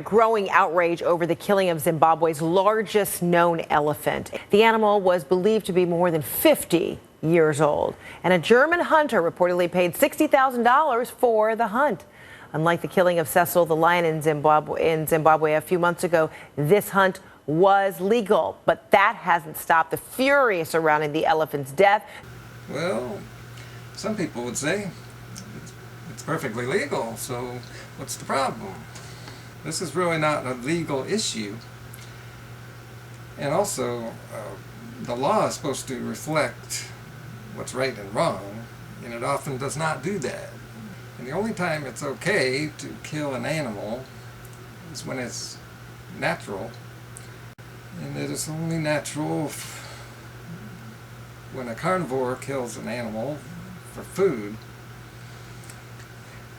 Growing outrage over the killing of Zimbabwe's largest known elephant. The animal was believed to be more than 50 years old, and a German hunter reportedly paid $60,000 for the hunt. Unlike the killing of Cecil the lion in Zimbabwe a few months ago, this hunt was legal, but that hasn't stopped the fury surrounding the elephant's death. Well, some people would say it's perfectly legal, so what's the problem? This is really not a legal issue. And also, the law is supposed to reflect what's right and wrong, and it often does not do that. And the only time it's okay to kill an animal is when it's natural. And it is only natural when a carnivore kills an animal for food.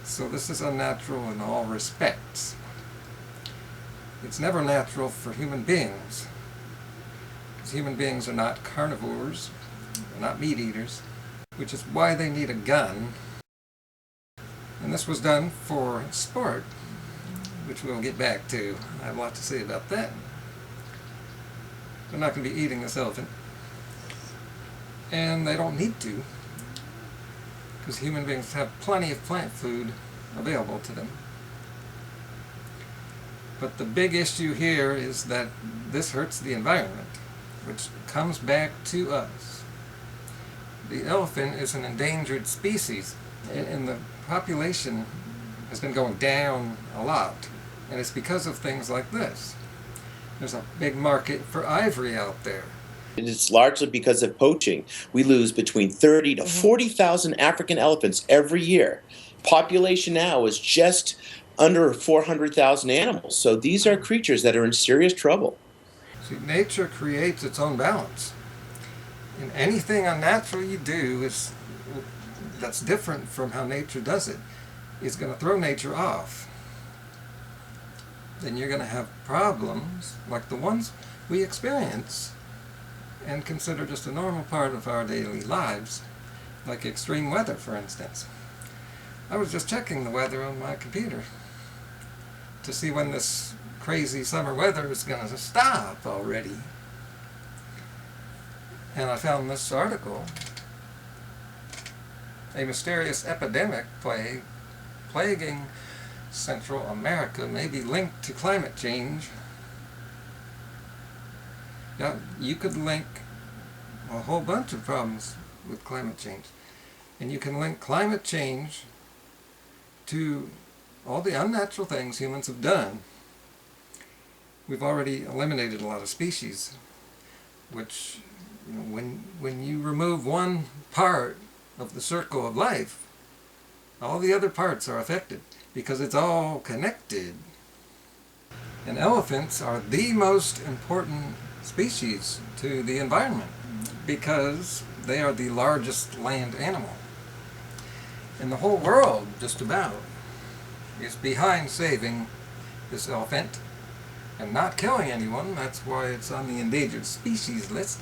So this is unnatural in all respects. It's never natural for human beings, because human beings are not carnivores, they're not meat eaters, which is why they need a gun. And this was done for sport, which we'll get back to. I have a lot to say about that. They're not going to be eating this elephant, and they don't need to, because human beings have plenty of plant food available to them. But the big issue here is that this hurts the environment, which comes back to us. The elephant is an endangered species, and the population has been going down a lot, and it's because of things like this. There's a big market for ivory out there. And it's largely because of poaching. We lose between 30 to 40,000 African elephants every year. Population now is just under 400,000 animals. So these are creatures that are in serious trouble. See, nature creates its own balance. And anything unnatural you do that's different from how nature does it is going to throw nature off. Then you're going to have problems like the ones we experience and consider just a normal part of our daily lives, like extreme weather, for instance. I was just checking the weather on my computer to see when this crazy summer weather is going to stop already. And I found this article. A mysterious epidemic plaguing Central America may be linked to climate change. Yeah, you could link a whole bunch of problems with climate change. And you can link climate change to all the unnatural things humans have done. We've already eliminated a lot of species, which, you know, when you remove one part of the circle of life, all the other parts are affected because it's all connected. And elephants are the most important species to the environment because they are the largest land animal. And the whole world, just about, is behind saving this elephant and not killing anyone. That's why it's on the endangered species list.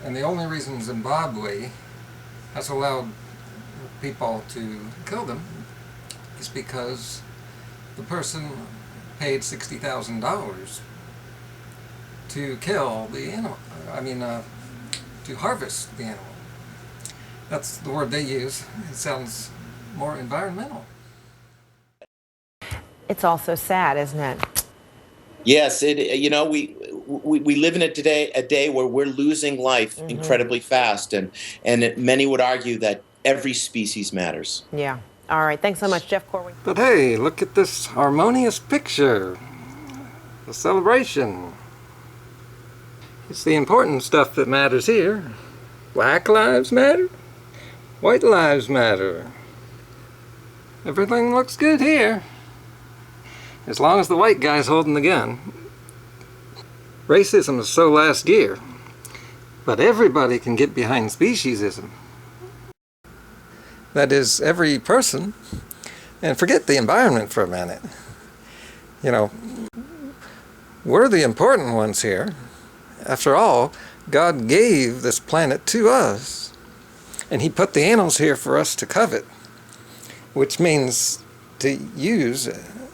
And the only reason Zimbabwe has allowed people to kill them is because the person paid $60,000 to kill the animal. To harvest the animal. That's the word they use. It sounds more environmental. It's also sad, isn't it? Yes, we live in a day where we're losing life incredibly fast, and many would argue that every species matters. Yeah. All right. Thanks so much, Jeff Corwin. But hey, look at this harmonious picture. The celebration. It's the important stuff that matters here. Black lives matter. White lives matter. Everything looks good here. As long as the white guy's holding the gun. Racism is so last gear. But everybody can get behind speciesism. That is, every person. And forget the environment for a minute. You know, we're the important ones here. After all, God gave this planet to us. And He put the animals here for us to covet. Which means to use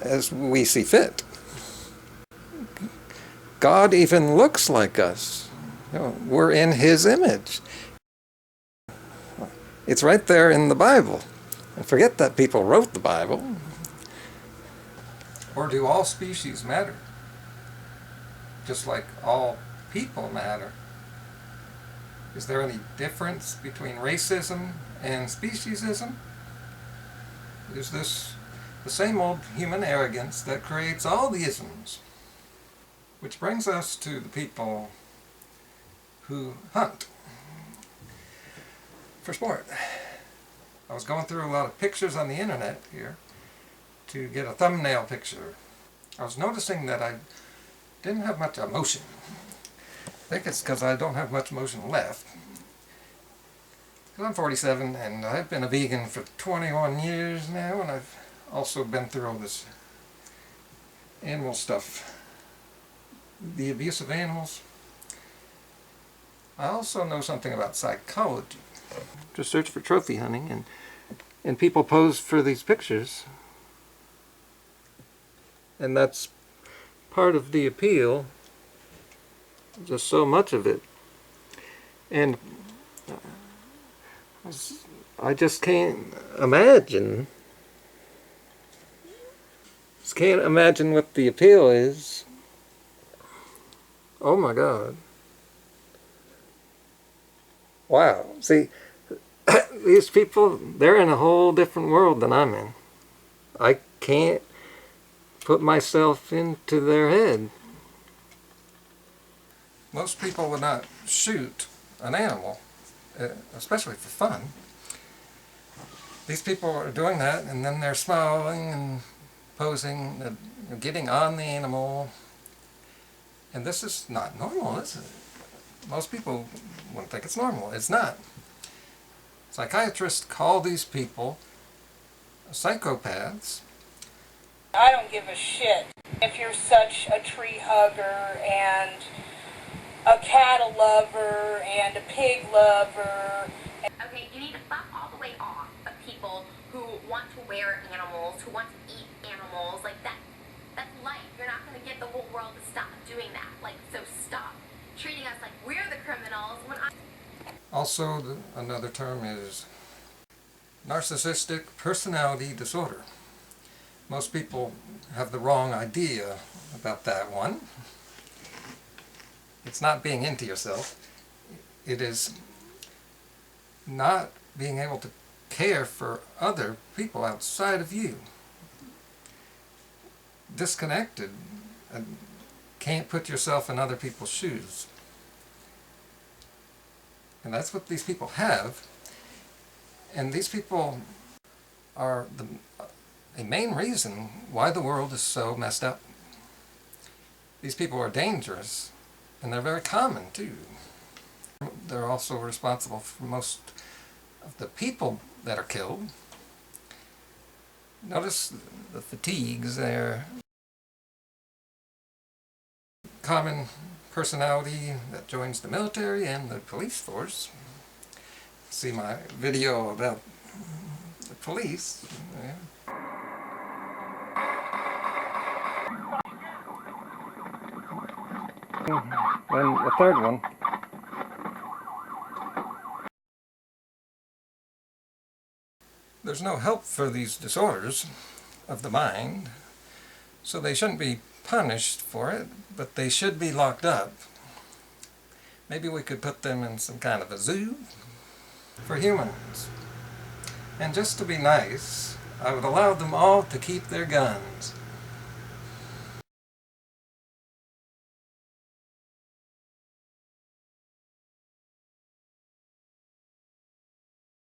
as we see fit. God even looks like us. You know, we're in His image. It's right there in the Bible. And forget that people wrote the Bible. Or do all species matter? Just like all people matter. Is there any difference between racism and speciesism? Is this the same old human arrogance that creates all the isms? Which brings us to the people who hunt for sport. I was going through a lot of pictures on the internet here to get a thumbnail picture. I was noticing that I didn't have much emotion. I think it's because I don't have much emotion left. Because I'm 47 and I've been a vegan for 21 years now, and I've also been through all this animal stuff, the abuse of animals. I also know something about psychology. Just search for trophy hunting, and people pose for these pictures. And that's part of the appeal. Just so much of it. And I just can't imagine. Just can't imagine what the appeal is. Oh my God. Wow. See, these people, they're in a whole different world than I'm in. I can't put myself into their head. Most people would not shoot an animal, especially for fun. These people are doing that, and then they're smiling and posing, getting on the animal. And this is not normal, is it? Most people wouldn't think it's normal. It's not. Psychiatrists call these people psychopaths. I don't give a shit if you're such a tree hugger and a cattle lover and a pig lover. Okay, you need to fuck all the way off of people who want to wear animals, who want to eat animals. Like that's life. You're not going to get the whole world to stop doing that. Like, so stop treating us like we're the criminals when Also, another term is narcissistic personality disorder. Most people have the wrong idea about that one. It's not being into yourself. It is not being able to care for other people outside of you. Disconnected and can't put yourself in other people's shoes. And that's what these people have. And these people are a main reason why the world is so messed up. These people are dangerous, and they're very common too. They're also responsible for most of the people that are killed. Notice the fatigues. They're common personality that joins the military and the police force. See my video about the police. Yeah. And the third one. There's no help for these disorders of the mind, so they shouldn't be punished for it, but they should be locked up. Maybe we could put them in some kind of a zoo for humans. And just to be nice, I would allow them all to keep their guns.